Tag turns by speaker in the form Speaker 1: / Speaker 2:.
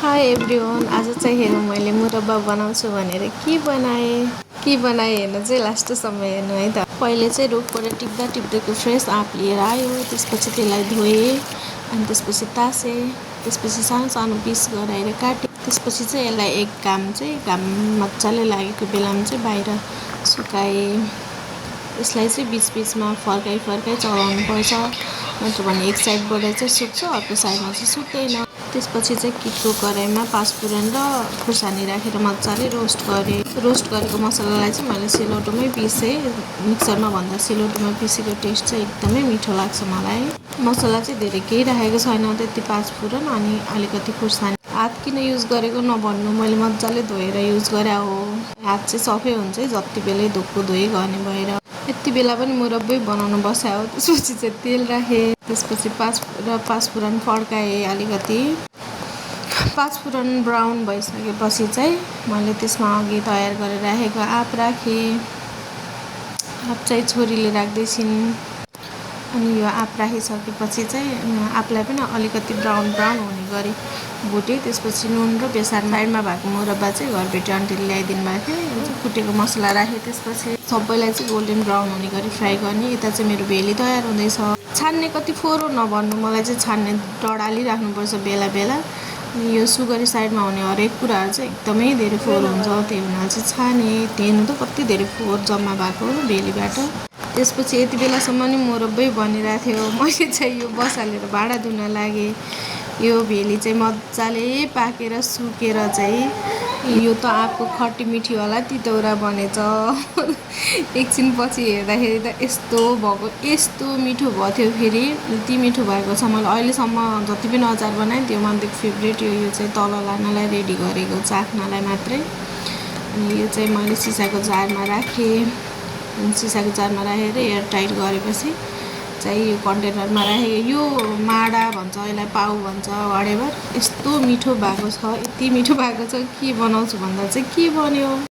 Speaker 1: High everyone, आज चाहिँ हेरौँ मैले मुरब्बा बनाउँछु भनेर के बनाएँ हेर्नु चाहिँ लास्टसम्म हेर्नु है त। पहिले चाहिँ रुखबाट टिप्दैको फ्रेस आँप लिएर आयो, त्यसपछि त्यसलाई धोएँ अनि त्यसपछि तासेँ, त्यसपछि सानो सानो पिस गराएर काटेँ। त्यसपछि चाहिँ यसलाई घाम मजाले लागेको बेलामा चाहिँ बाहिर सुकाएँ। यसलाई चाहिँ बिचमा फर्काइ चलाउनु पर्छ, नत्र भने एक साइडबाट चाहिँ सुक्छ, अर्को साइडमा चाहिँ सुक्दैन। त्यसपछि चाहिँ किटको कराईमा पाँचफोरन र खुर्सानी राखेर मजाले रोस्ट गरेँ। रोस्ट गरेको मसलालाई चाहिँ मैले सिलौटोमै पिसेँ। मिक्सरमा भन्दा सिलौटोमा पिसेको टेस्ट चाहिँ एकदमै मिठो लाग्छ मलाई। मसला चाहिँ धेरै केही राखेको छैन, त्यति पाँचफोरन अनि अलिकति खुर्सानी। हात किन युज गरेको नभन्नु, मैले मजाले धोएर युज गरे हो। हात चाहिँ सफै हुन्छ है जति बेलै धोइ गर्ने भएर। यति बेला पनि मुरब्बै बनाउनु बस्यो। त्यसपछि चाहिँ तेल राखेँ, त्यसपछि पाँचफोरन फड्काएँ। अलिकति पाँचफोरन ब्राउन भइसकेपछि चाहिँ मैले त्यसमा अघि तयार गरेर राखेको आँप राखेँ। आँप चाहिँ छोरीले राख्दैछिन्। अनि यो आँप राखिसकेपछि चाहिँ आँपलाई पनि अलिकति ब्राउन हुने गरी भुटेँ। त्यसपछि नुन र बेसार साइडमा भएको मुरब्बा चाहिँ घरबेटी आन्टीले ल्याइदिनु भएको थियो। कुटेको मसला राखेँ। त्यसपछि सबैलाई चाहिँ गोल्डन ब्राउन हुने गरी फ्राई गर्ने। यता चाहिँ मेरो भेली तयार हुँदैछ। छान्ने कति फोहोर नभन्नु, मलाई चाहिँ छान्ने डडाली राख्नुपर्छ बेला। यो सुगरी साइडमा हुने हरेक कुराहरू चाहिँ एकदमै धेरै फोहोर हुन्छ, त्यही हुनाले चाहिँ छाने। हेर्नु त कति धेरै फोहोर जम्मा भएको भेलीबाट। त्यसपछि यति बेलासम्म नि मुरब्बै बनिरहेको थियो। मैले चाहिँ यो बसालेर भाँडा धुन लागेँ। यो भेली चाहिँ मजाले पाकेर सुकेर चाहिँ यो त आँपको खट्टी मिठीवाला तितौरा बनेछ। एकछिन पछि हेर्दाखेरि त यस्तो मिठो भयो थियो। फेरि यति मिठो भएको छ। मैले अहिलेसम्म जति पनि अचार बनाएँ त्यो मध्येको फेभरेट यो चाहिँ तल लानलाई रेडी गरेको, चाख्नलाई मात्रै। अनि यो चाहिँ मैले सिसाको जारमा राखेँ। सिसाको जारमा राखेर एयर टाइट गरेपछि चाहिँ यो कन्टेनरमा राखेँ। यो माडा भन्छ, यसलाई पाउ भन्छ, वाटेभर। यस्तो मिठो भएको छ, यति मिठो भएको छ। के बनाउँछु भन्दा चाहिँ के बन्यो।